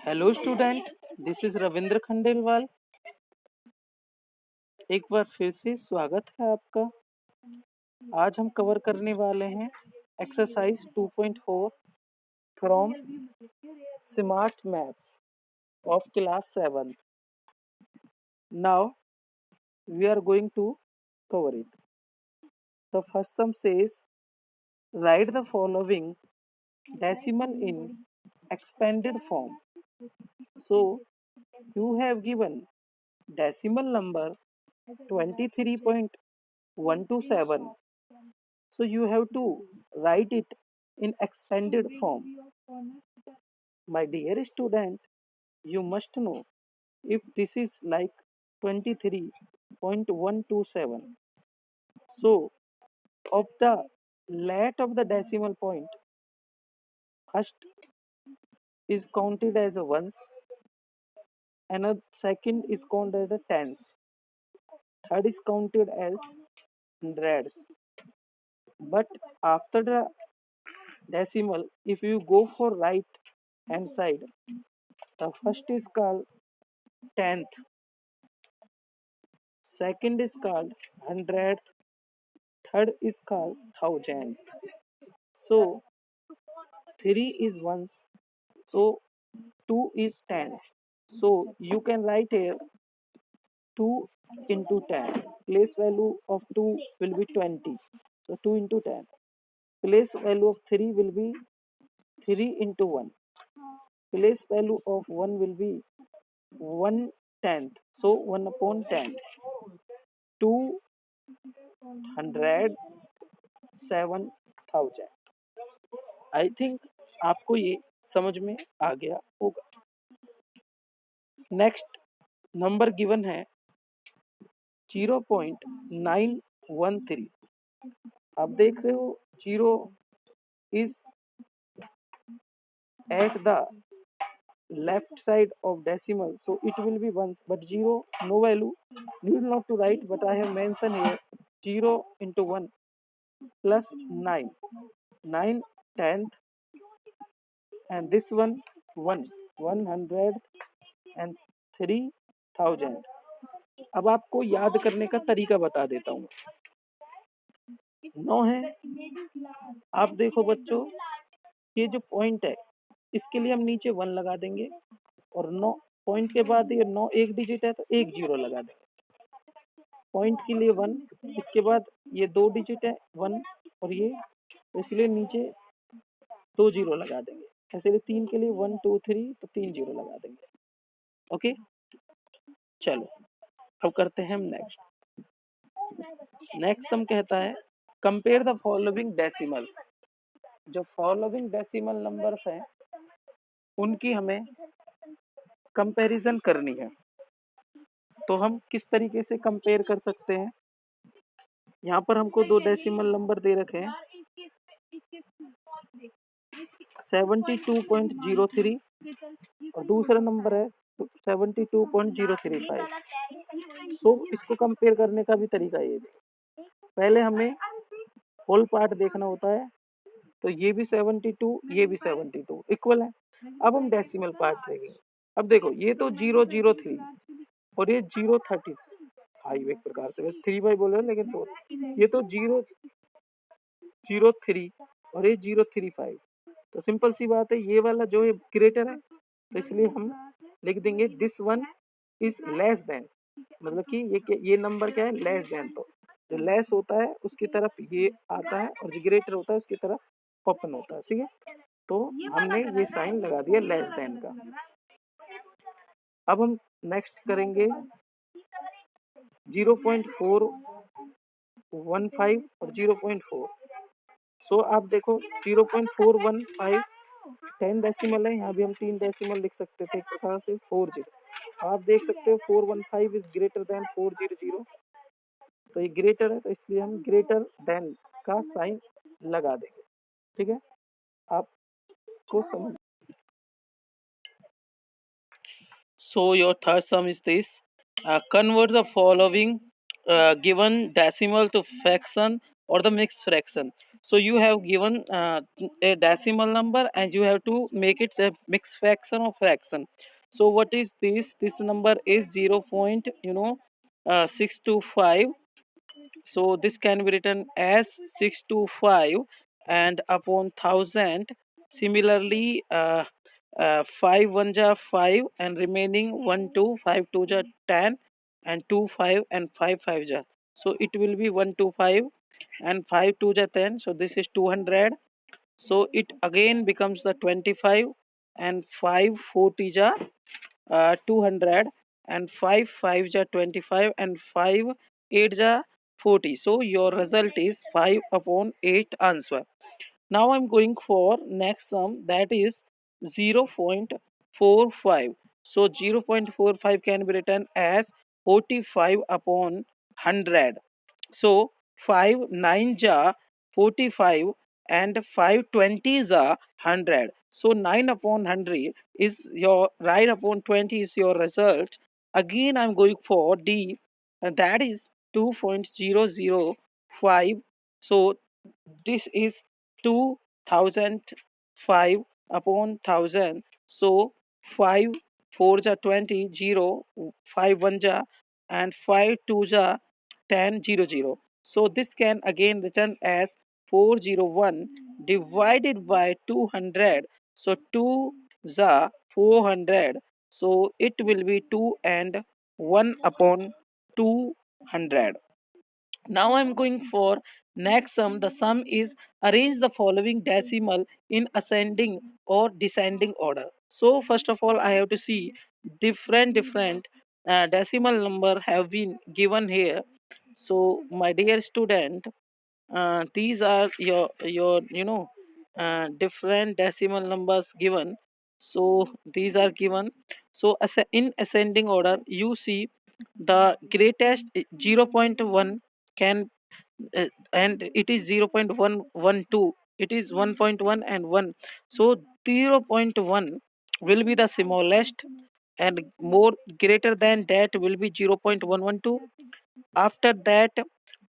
Hello student, this is Ravindra Khandelwal. एक बार फिर से स्वागत है आपका। आज हम कवर करने वाले हैं exercise 2.4 from smart maths of class 7। Now we are going to cover it. The first sum says write the following decimal in expanded form. So you have given decimal number 23.127. So you have to write it in expanded form. My dear student, you must know if this is like 23.127. So of the lat of the decimal point, first is counted as a ones, another second is counted as a tens, third is counted as hundreds. But after the decimal, if you go for right hand side, the first is called tenth, second is called hundredth, third is called thousandth. So 3 is ones, so 2 is tens. So you can write here 2 into 10. Place value of 2 will be 20. So 2 into 10. Place value of 3 will be 3 into 1. Place value of 1 will be 1/10. So 1 upon 10. 207,000. I think आपको ये समझ में आ गया होगा। Next number given है 0.913। आप देख रहे हो 0 is at the left side of decimal, so it will be ones, but 0 no value, need not to write, but I have mentioned here 0 into 1 plus 9, 9 tenth, and this one 100 and 3000. अब आपको याद करने का तरीका बता देता हूँ। 9 है, आप देखो बच्चों, ये जो पॉइंट है इसके लिए हम नीचे 1 लगा देंगे, और 9 पॉइंट के बाद ये 9 एक डिजिट है तो एक जीरो लगा देंगे। पॉइंट के लिए 1, इसके बाद ये 2 डिजिट है 1 और ये, तो इसलिए नीचे 2 जीरो लगा देंगे। ऐसे 3 के लिए 1 2 3 तो 3 जीरो लगा देंगे। ओके, चलो अब करते हैं हम नेक्स्ट सम कहता है कंपेयर द फॉलोइंग डेसिमल्स। जो फॉलोइंग डेसिमल नंबर्स हैं उनकी हमें कंपैरिजन करनी है। तो हम किस तरीके से कंपेयर कर सकते हैं? यहाँ पर हमको दो डेसिमल नंबर दे रखे हैं 72.03 और दूसरा नंबर है 72.035। सो इसको कंपेयर करने का भी तरीका ये है, पहले हमें होल पार्ट देखना होता है, तो ये भी 72 ये भी 72 इक्वल है। अब हम डेसिमल पार्ट देखेंगे। अब देखो ये तो 003 और ये 035, एक प्रकार से बस 3 बाई बोल रहे हैं, लेकिन ये तो 003 और ये 035, तो सिंपल सी बात है ये वाला जो है ग्रेटर है, तो इसलिए हम लिख देंगे this one is less than, मतलब कि ये नंबर क्या है, लेस देन। तो जो लेस होता है उसकी तरफ ये आता है और जो ग्रेटर होता है उसकी तरफ ओपन होता है, ठीक है। तो हमने ये साइन लगा दिया लेस देन का। अब हम नेक्स्ट करेंगे 0.415 और 0.4। सो आप देखो 0.415 10 डेसिमल है, यहाँ भी हम 3 डेसिमल लिख सकते थे एक प्रकार से 40। आप देख सकते हो 415 इज ग्रेटर देन 400, तो ये ग्रेटर है तो इसलिए हम ग्रेटर देन का साइन लगा देंगे, ठीक है। आपको समझ। So your third sum is this: convert the following given decimal to fraction or the mixed fraction. So you have given a decimal number and you have to make it a mixed fraction or fraction. So what is this? This number is 0 point 625. So this can be written as 625 and upon 1000. Similarly, 5 1 ja 5 and remaining 1 2 5 2 ja 10 and 2 5 and 5 5 ja. So it will be 125 and 5 2 ja 10. So this is 200. So it again becomes the 25 and 5 40 ja 200 and 5 5 ja 25 and 5 8 ja 40. So your result is 5 upon 8 answer. Now I'm going for next sum, that is 0.45. So 0.45 can be written as 45 upon 100. So 5 9 ja 45 and 5 20 ja 100. So 9 upon 100 is your, 9 upon 20 is your result. Again I'm going for D, that is 2.005. So this is 2005 upon 1000. So 5 4 ja 20, 0 5 1 ja and 5 2 ja 10 0 0. So this can again written as 401 divided by 200. So 2 za 400. So it will be 2 and 1 upon 200. Now I'm going for next sum. The sum is arrange the following decimal in ascending or descending order. So first of all I have to see different decimal number have been given here. So my dear student, these are your different decimal numbers given. So these are given. So as in ascending order you see the greatest 0.1 can and it is 0.112, it is 1.1 and 1. So 0.1 will be the smallest and more greater than that will be 0.112. After that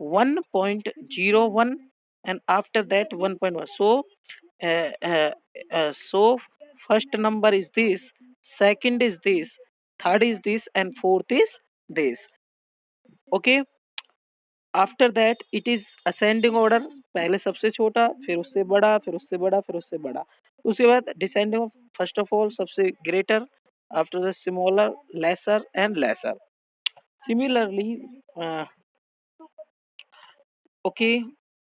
1.01 and after that 1.1. So uh, uh, so first number is this, second is this, third is this and fourth is this. Okay, after that it is ascending order, पहले सबसे छोटा फिर उससे बड़ा फिर उससे बड़ा फिर उससे बड़ा, उसके बाद डिसेंडिंग, फर्स्ट ऑफ ऑल सबसे greater, after the smaller lesser and lesser. Similarly, okay,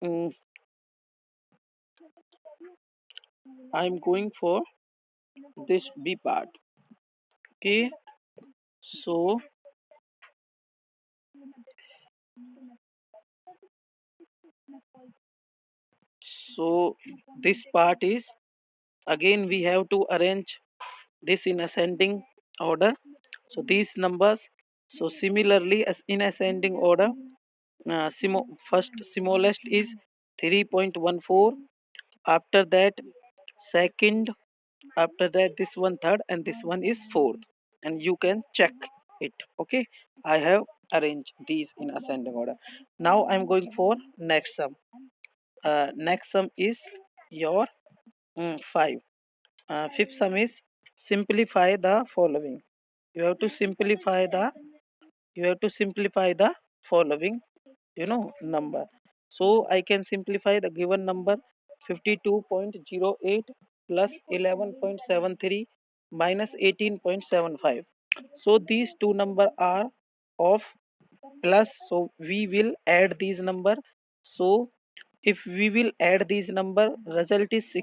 mm, I'm going for this B part. Okay, so so this part is, again we have to arrange this in ascending order. So these numbers, so similarly as in ascending order, first smallest is 3.14, after that second, after that this one third and this one is fourth, and you can check it. Okay, I have arranged these in ascending order. Now I'm going for next sum. Next sum is your 5. Fifth sum is simplify the following. You have to simplify the, you have to simplify the following number. So I can simplify the given number 52.08 plus 11.73 minus 18.75. So these two number are of plus, so we will add these number. So if we will add these number, result is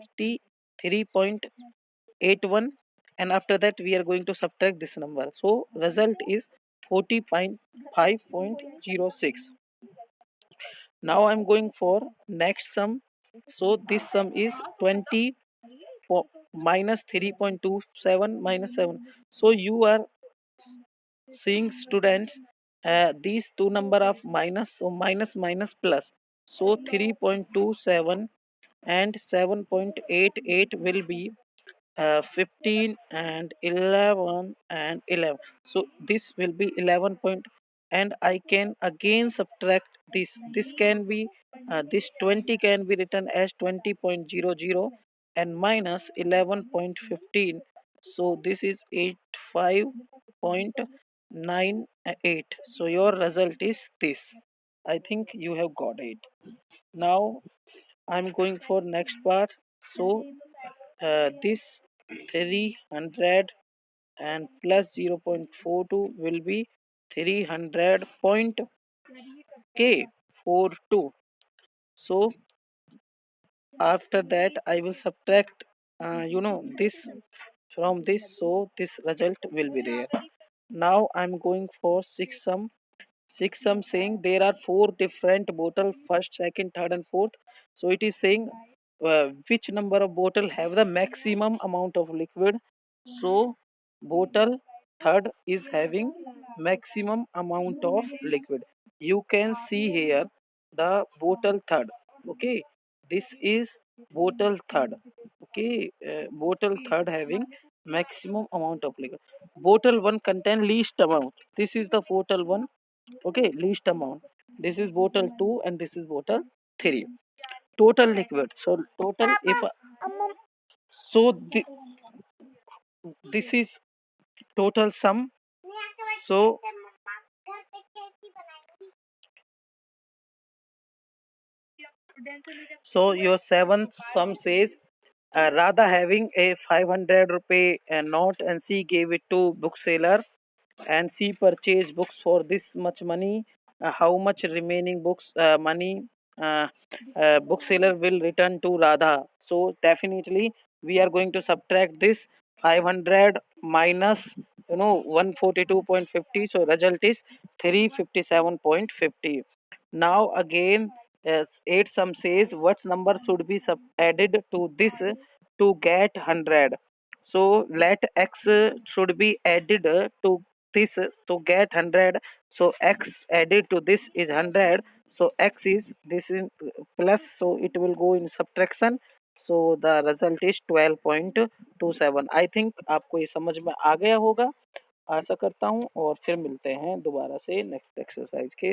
63.81, and after that we are going to subtract this number. So result is 40.5.06. Now I'm going for next sum. So this sum is 20 minus 3.27 minus 7. So you are seeing students, these two number of minus, so minus minus plus. So 3.27 and 7.88 will be 15 and 11 and 11. So this will be 11 point, and I can again subtract this. This can be This 20 can be written as 20.00 and minus 11.15. So this is 85.98. So your result is this. I think you have got it. Now I'm going for next part. So this 300 and plus 0.42 will be 300 point k 42. So after that I will subtract this from this, so this result will be there. Now I'm going for six sum saying there are four different bottle, first, second, third and fourth. So it is saying which number of bottle have the maximum amount of liquid. So bottle third is having maximum amount of liquid. You can see here the bottle third. Okay, this is bottle third. Okay, bottle third having maximum amount of liquid. Bottle one contain least amount. This is the bottle one. Okay, least amount. This is bottle 2 and this is bottle 3. Total liquid, so total if so this is total sum. So your seventh sum says Radha having a 500 rupee note and she gave it to bookseller and she purchased books for this much money. How much remaining books money uh, bookseller will return to Radha? So definitely we are going to subtract this 500 minus 142.50. So result is 357.50. Now again, as 8 sum says what number should be added to this to get 100. So let x should be added to this to get 100. So x added to this is 100. So x is this is plus, so it will go in subtraction. So the result is 12.27. I think आपको ये समझ में आ गया होगा, आशा करता हूँ। और फिर मिलते हैं दोबारा से नेक्स्ट एक्सरसाइज के